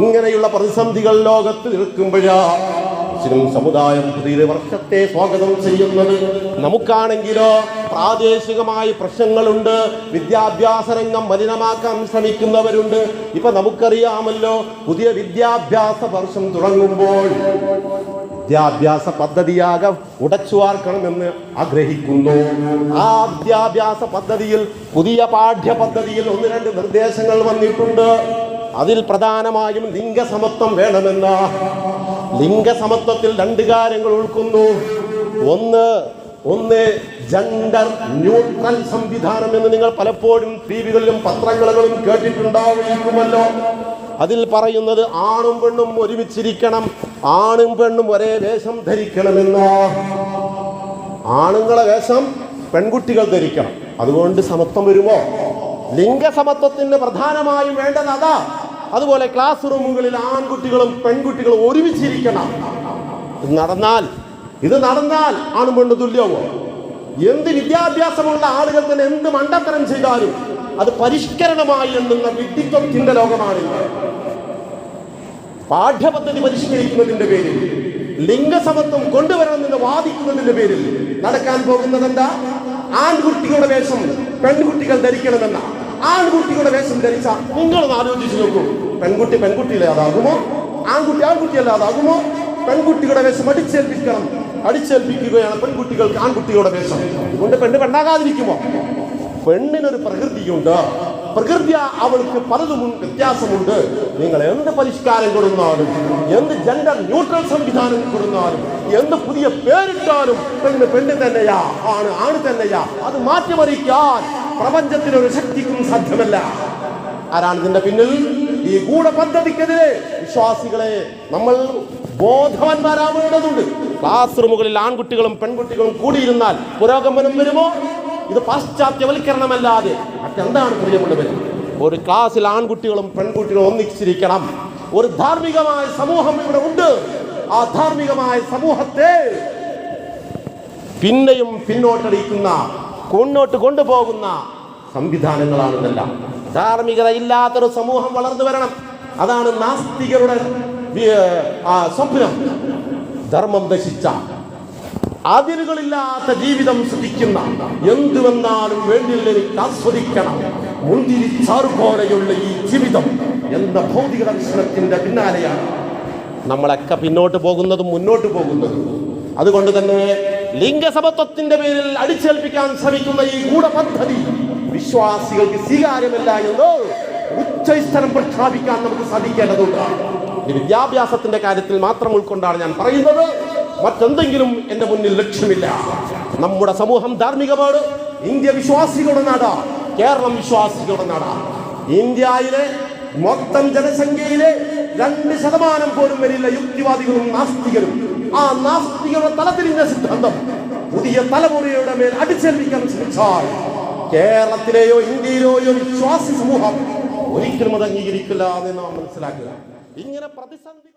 ഇങ്ങനെയുള്ള പ്രതിസന്ധികൾ ലോകത്ത് നിൽക്കുമ്പോഴാ മുസ്ലിം സമുദായം പുതിയ വർഷത്തെ സ്വാഗതം ചെയ്യുന്നത്. നമുക്കാണെങ്കിലോ പ്രാദേശികമായ പ്രശ്നങ്ങളുണ്ട്, വിദ്യാഭ്യാസ രംഗം മലിനമാക്കാൻ ശ്രമിക്കുന്നവരുണ്ട്. ഇപ്പൊ നമുക്കറിയാമല്ലോ, പുതിയ വിദ്യാഭ്യാസ വർഷം തുടങ്ങുമ്പോൾ വിദ്യാഭ്യാസ പദ്ധതിയാകെ ഉടച്ചുവാർക്കണമെന്ന് ആഗ്രഹിക്കുന്നു. ആ വിദ്യാഭ്യാസ പദ്ധതിയിൽ, പുതിയ പാഠ്യപദ്ധതിയിൽ 1-2 നിർദ്ദേശങ്ങൾ വന്നിട്ടുണ്ട്. അതിൽ പ്രധാനമായും ലിംഗസമത്വം വേണമെന്ന. ലിംഗസമത്വത്തിൽ 2 കാര്യങ്ങൾ ഉൾക്കുന്നു. ഒന്ന് ജെൻഡർ ന്യൂട്രൽ സംവിധാനം എന്ന് നിങ്ങൾ പലപ്പോഴും ടിവികളിലും പത്രങ്ങളിലും കേട്ടിട്ടുണ്ടാവുമല്ലോ. അതിൽ പറയുന്നത് ആണും പെണ്ണും ഒരുമിച്ചിരിക്കണം, ആണും പെണ്ണും ഒരേ വേഷം ധരിക്കണമെന്ന. ആണുങ്ങളെ വേഷം പെൺകുട്ടികൾ ധരിക്കണം. അതുകൊണ്ട് സമത്വം വരുമോ? ലിംഗസമത്വത്തിന് പ്രധാനമായും വേണ്ടത് അതാ. അതുപോലെ ക്ലാസ് റൂമുകളിൽ ആൺകുട്ടികളും പെൺകുട്ടികളും ഒരുമിച്ചിരിക്കണം. ഇത് നടന്നാൽ ആണും പെണ്ണും തുല്യമോ? എന്ത് വിദ്യാഭ്യാസമുള്ള ആളുകൾ തന്നെ എന്ത് മണ്ടത്തരം ചെയ്താലും അത് പരിഷ്കരണമായി എണ്ണുന്ന വിഡ്ഢിത്വത്തിന്റെ ലോകമാണിത്. പാഠ്യപദ്ധതി പരിഷ്കരിക്കുന്നതിന്റെ പേരിൽ, ലിംഗസമത്വം കൊണ്ടുവരണമെന്ന് വാദിക്കുന്നതിന്റെ പേരിൽ നടക്കാൻ പോകുന്നത് എന്താ? ആൺകുട്ടികളുടെ വേഷം പെൺകുട്ടികൾ ധരിക്കണമെന്ന. ആൺകുട്ടികളുടെ വേഷം ധരിച്ച നിങ്ങളൊന്ന് ആലോചിച്ച് നോക്കൂ. പെൺകുട്ടി പെൺകുട്ടിയില്ലാതാകുമോ? ആൺകുട്ടി ആൺകുട്ടിയല്ലാതാകുമോ? പെൺകുട്ടികളുടെ വേഷം അടിച്ചേൽപ്പിക്കുകയാണ് പെൺകുട്ടികൾക്ക് ആൺകുട്ടികളുടെ വേഷം. അതുകൊണ്ട് പെണ്ണ് പെണ്ണാകാതിരിക്കുമോ? പെണ്ണിനൊരു പ്രകൃതിയുണ്ട്. പ്രകൃതി അവൾക്ക് പലതും വ്യത്യാസമുണ്ട്. നിങ്ങൾ എന്ത് പരിഷ്കാരം കൊടുത്താലും, എന്ത് ജെൻഡർ ന്യൂട്രൽ സംവിധാനം കൊടുത്താലും, എന്ത് പുതിയ പേരിട്ടാലും പെണ്ണ് തന്നെയാ, ആണ് തന്നെയാ. അത് മാറ്റിമറിക്കാൻ പ്രപഞ്ചത്തിനൊരു ശക്തിക്കും സാധ്യമല്ല. ആരാണ് ഇതിന്റെ പിന്നിൽ? ഈ ഗൂഢപദ്ധതിക്കെതിരെ വിശ്വാസികളെ നമ്മൾ ബോധവാന്മാരാവേണ്ടതുണ്ട്. ക്ലാസ് റൂമുകളിൽ ആൺകുട്ടികളും പെൺകുട്ടികളും കൂടിയിരുന്നാൽ പുരോഗമനം വരുമോ? ഇത് പാശ്ചാത്യവൽക്കരണമല്ലാതെ മറ്റെന്താണ് പ്രിയമുള്ളവർ? ഒരു ക്ലാസ്സിൽ ആൺകുട്ടികളും പെൺകുട്ടികളും ഒന്നിച്ചിരിക്കണം. ഒരു ധാർമ്മികമായ സമൂഹം ഇവിടെ ഉണ്ട്. ആ ധാർമ്മികമായ സമൂഹത്തെ പിന്നെയും പിന്നോട്ടടിക്കുന്ന, മുന്നോട്ട് കൊണ്ടുപോകുന്ന സംവിധാനങ്ങളാണ് ഇതെല്ലാം. ധാർമ്മികത ഇല്ലാത്തൊരു സമൂഹം വളർന്നു വരണം. അതാണ് നാസ്തികരുടെ സ്വപ്നം. ധർമ്മം നശിച്ച, അതിരുകളില്ലാത്ത ജീവിതം സൃഷ്ടിക്കുന്ന, എന്തു വന്നാലും വേണ്ടില്ല എനിക്ക് ആസ്വദിക്കണം, മുന്തിരിച്ചാറു പോലെയുള്ള ഈ ജീവിതം എന്ന ഭൗതിക ദർശനത്തിന്റെ പിന്നാലെയാണ് നമ്മളൊക്കെ പിന്നോട്ട് പോകുന്നതും മുന്നോട്ട് പോകുന്നതും. അതുകൊണ്ട് തന്നെ ലിംഗസമത്വത്തിന്റെ പേരിൽ അടിച്ചേൽപ്പിക്കാൻ ശ്രമിക്കുന്ന ഈ ഗൂഢപദ്ധതി വിശ്വാസികൾക്ക് സ്വീകാര്യമല്ല എന്ന് ഉച്ചസ്ഥലം പ്രഖ്യാപിക്കാൻ നമുക്ക് സാധിക്കേണ്ടതുണ്ട്. ഈ വിദ്യാഭ്യാസത്തിന്റെ കാര്യത്തിൽ മാത്രം ഉൾക്കൊണ്ടാണ് ഞാൻ പറയുന്നത്. മറ്റെന്തെങ്കിലും എന്റെ മുന്നിൽ ലക്ഷ്യമില്ല. നമ്മുടെ സമൂഹം ധാർമ്മികമാണ്. ഇന്ത്യ വിശ്വാസികളുടെ നാടാണ്. കേരളം വിശ്വാസികളുടെ നാടാണ്. ഇന്ത്യയിലെ മൊത്തം ജനസംഖ്യയിലെ 2% പോലും വരില്ല യുക്തിവാദികളും നാസ്തികരും. ആ നാസ്തികരുടെ തലതിരിഞ്ഞ സിദ്ധാന്തം പുതിയ തലമുറയുടെ മേൽ അടിച്ചേൽപ്പിക്കാൻ ശ്രമിച്ചാൽ കേരളത്തിലെയോ ഇന്ത്യയിലെയോ വിശ്വാസി സമൂഹം ഒരിക്കലും അത് അംഗീകരിക്കില്ല എന്ന് നാം മനസ്സിലാക്കുക. ഇങ്ങനെ പ്രതിസന്ധി